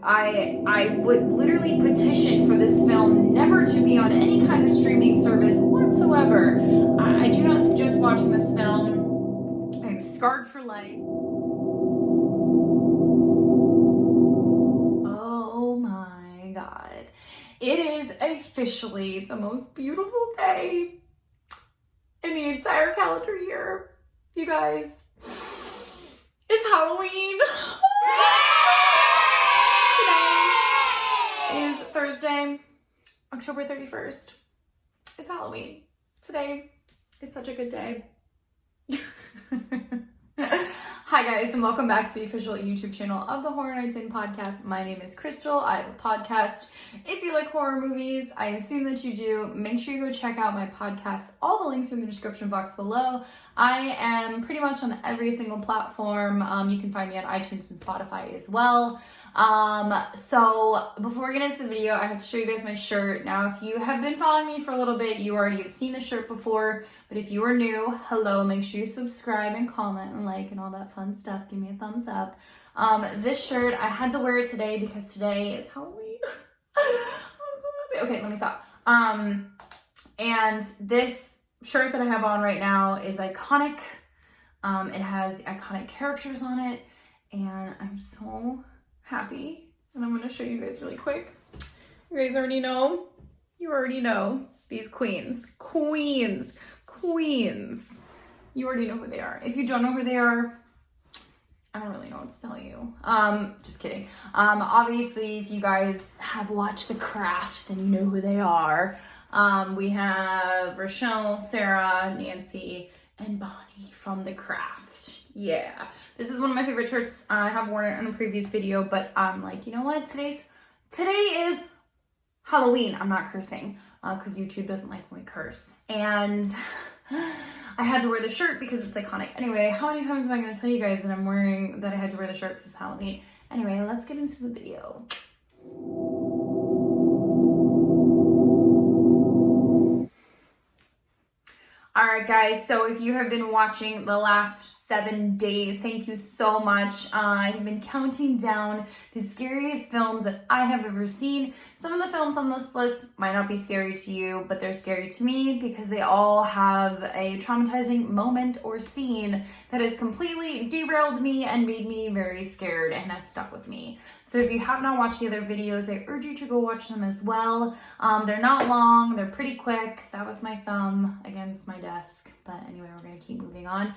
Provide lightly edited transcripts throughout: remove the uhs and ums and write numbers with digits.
I would literally petition for this film never to be on any kind of streaming service whatsoever. I do not suggest watching this film. I'm scarred for life. Oh my God. It is officially the most beautiful day in the entire calendar year. You guys, it's Halloween. Today is Thursday, October 31st. It's Halloween. Today is such a good day. Hi guys, and welcome back to the official YouTube channel of the Horror Nights In podcast. My name is Crystal. I have a podcast. If you like horror movies, I assume that you do. Make sure you go check out my podcast. All the links are in the description box below. I am pretty much on every single platform. You can find me on iTunes and Spotify as well. So before we get into the video, I have to show you guys my shirt. Now, if you have been following me for a little bit, you already have seen the shirt before, but if you are new, hello, make sure you subscribe and comment and like and all that fun stuff. Give me a thumbs up. This shirt, I had to wear it today because today is Halloween. Okay, let me stop. And this shirt that I have on right now is iconic. It has iconic characters on it, and I'm so happy, and I'm going to show you guys really quick. You guys already know. You already know these queens. You already know who they are. If you don't know who they are, I don't really know what to tell you. Just kidding. Obviously, if you guys have watched The Craft, then you know who they are. We have Rochelle, Sarah, Nancy, and Bonnie from The Craft. Yeah. This is one of my favorite shirts. I have worn it in a previous video, but I'm like, you know what? Today is Halloween. I'm not cursing because YouTube doesn't like when we curse. And I had to wear the shirt because it's iconic. Anyway, how many times am I going to tell you guys that I had to wear the shirt because it's Halloween? Anyway, let's get into the video. All right, guys, so if you have been watching the last 7 days, thank you so much. I have been counting down the scariest films that I have ever seen. Some of the films on this list might not be scary to you, but they're scary to me because they all have a traumatizing moment or scene that has completely derailed me and made me very scared and has stuck with me. So if you have not watched the other videos, I urge you to go watch them as well. They're not long, they're pretty quick. That was my thumb against my desk, but anyway, we're gonna keep moving on.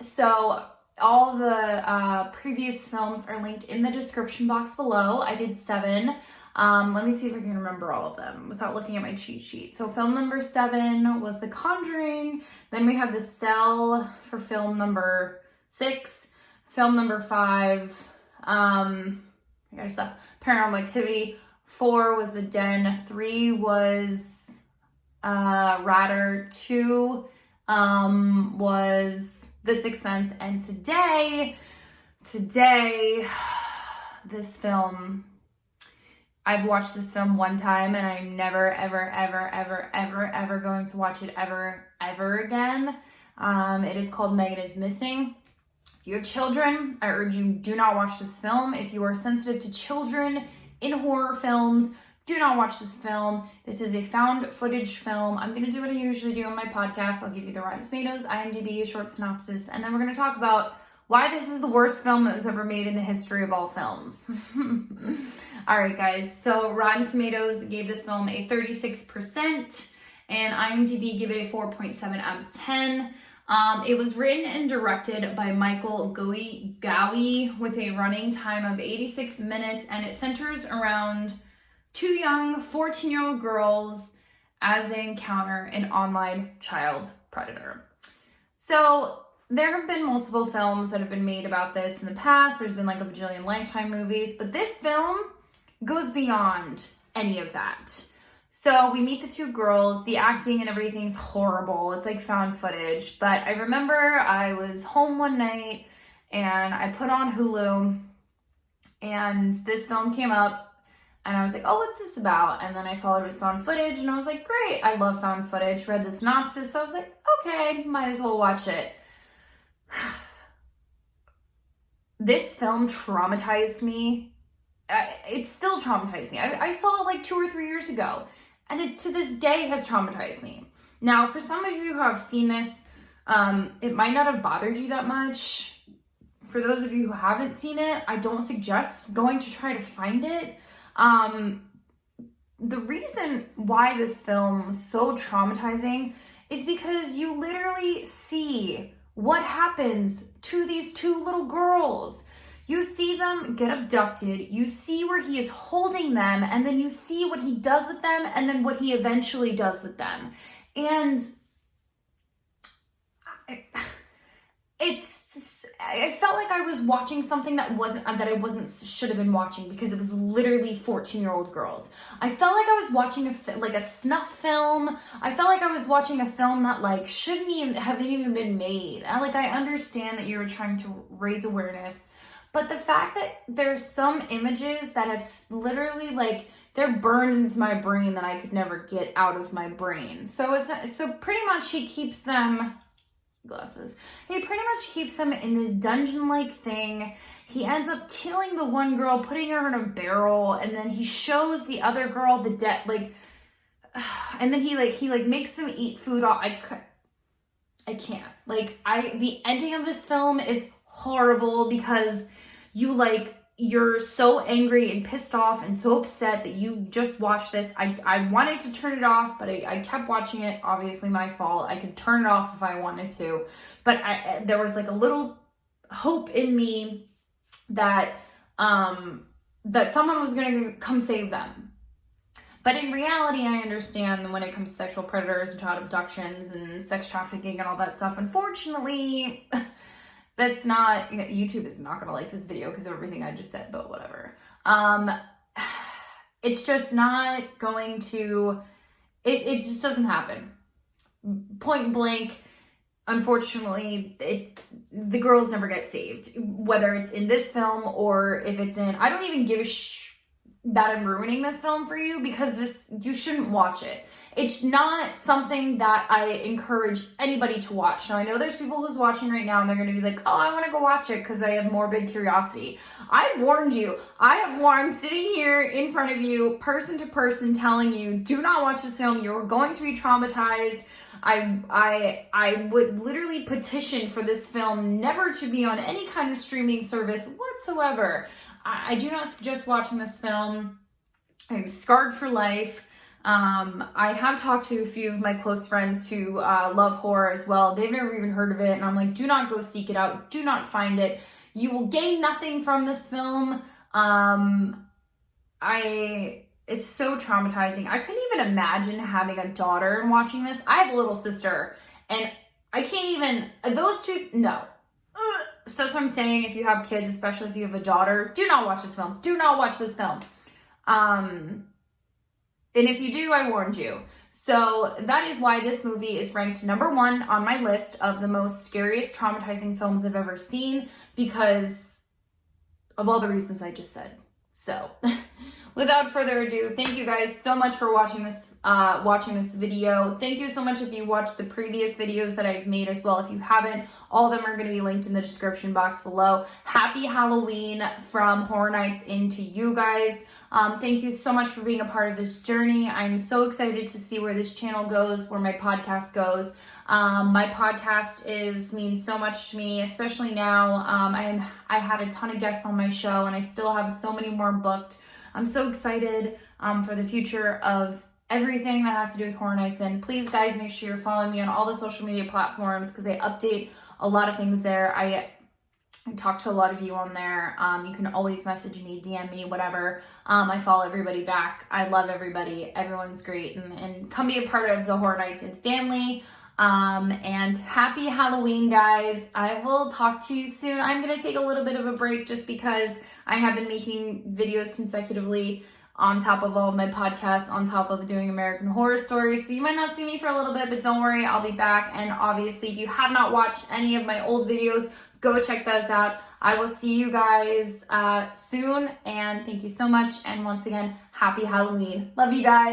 So all the previous films are linked in the description box below. I did 7. Let me see if I can remember all of them without looking at my cheat sheet. So film number 7 was The Conjuring. Then we have The Cell for film number 6. Film number 5, I gotta stop. Paranormal Activity. 4 was The Den. 3 was Radar. 2 was The Sixth Sense. And today, this film, I've watched this film one time and I'm never, ever going to watch it ever again. It is called Megan is Missing. If you have children, I urge you, do not watch this film. If you are sensitive to children in horror films, do not watch this film. This is a found footage film. I'm going to do what I usually do on my podcast. I'll give you the Rotten Tomatoes, IMDb, short synopsis, and then we're going to talk about why this is the worst film that was ever made in the history of all films. All right, guys. So Rotten Tomatoes gave this film a 36%, and IMDb gave it a 4.7 out of 10. It was written and directed by Michael Gowie with a running time of 86 minutes, and it centers around 2 young 14-year-old girls as they encounter an online child predator. So there have been multiple films that have been made about this in the past. There's been like a bajillion Lifetime movies, but this film goes beyond any of that. So we meet the 2 girls. The acting and everything's horrible. It's like found footage. But I remember I was home one night and I put on Hulu and this film came up and I was like, oh, what's this about? And then I saw it was found footage and I was like, great. I love found footage. Read the synopsis. So I was like, okay, might as well watch it. This film traumatized me it still traumatized me. I saw it like 2 or 3 years ago, and it to this day has traumatized me. Now, for some of you who have seen this, it might not have bothered you that much. For those of you who haven't seen it, I don't suggest going to try to find it. The reason why this film is so traumatizing is because you literally see what happens to these 2 little girls. You see them get abducted, you see where he is holding them, and then you see what he does with them, and then what he eventually does with them. And I felt like I was watching something that should have been watching, because it was literally 14-year-old girls. I felt like I was watching a snuff film. I felt like I was watching a film that like shouldn't even been made. I understand that you were trying to raise awareness, but the fact that there's some images that have literally they're burned into my brain that I could never get out of my brain. So pretty much he keeps them. Glasses. He pretty much keeps them in this dungeon-like thing. He ends up killing the one girl, putting her in a barrel, and then he shows the other girl the dead, and then he makes them eat food. I can't. The ending of this film is horrible, because you're so angry and pissed off and so upset that you just watched this. I wanted to turn it off, but I kept watching it. Obviously my fault. I could turn it off if I wanted to, but there was a little hope in me that that someone was going to come save them. But in reality, I understand when it comes to sexual predators and child abductions and sex trafficking and all that stuff, unfortunately, that's not, YouTube is not going to like this video because of everything I just said, but whatever. It's just not going to, it just doesn't happen. Point blank, unfortunately, the girls never get saved. Whether it's in this film or if it's in, I don't even give a that I'm ruining this film for you, because you shouldn't watch it. It's not something that I encourage anybody to watch. Now, I know there's people who's watching right now and they're going to be like, oh, I want to go watch it because I have morbid curiosity. I warned you. I'm sitting here in front of you, person to person, telling you, do not watch this film. You're going to be traumatized. I would literally petition for this film never to be on any kind of streaming service whatsoever. I do not suggest watching this film. I'm scarred for life. I have talked to a few of my close friends who love horror as well. They've never even heard of it, and I'm like, do not go seek it out. Do not find it. You will gain nothing from this film. It's so traumatizing. I couldn't even imagine having a daughter and watching this. I have a little sister, and I can't even, those two, no. So that's what I'm saying. If you have kids, especially if you have a daughter, do not watch this film. Do not watch this film. And if you do, I warned you. So that is why this movie is ranked number 1 on my list of the most scariest, traumatizing films I've ever seen, because of all the reasons I just said. So without further ado, thank you guys so much for watching this video. Thank you so much if you watched the previous videos that I've made as well. If you haven't, all of them are going to be linked in the description box below. Happy Halloween from Horror Nights into you guys. Thank you so much for being a part of this journey. I'm so excited to see where this channel goes, where my podcast goes. My podcast means so much to me, especially now. I had a ton of guests on my show, and I still have so many more booked. I'm so excited for the future of everything that has to do with Horror Nights. And please, guys, make sure you're following me on all the social media platforms, because I update a lot of things there. I talk to a lot of you on there. You can always message me, DM me, whatever. I follow everybody back. I love everybody. Everyone's great. And come be a part of the Horror Nights and family. And happy Halloween, guys. I will talk to you soon. I'm going to take a little bit of a break just because I have been making videos consecutively on top of all of my podcasts, on top of doing American Horror Stories. So you might not see me for a little bit, but don't worry, I'll be back. And obviously, if you have not watched any of my old videos, go check those out. I will see you guys soon, and thank you so much. And once again, happy Halloween. Love you guys.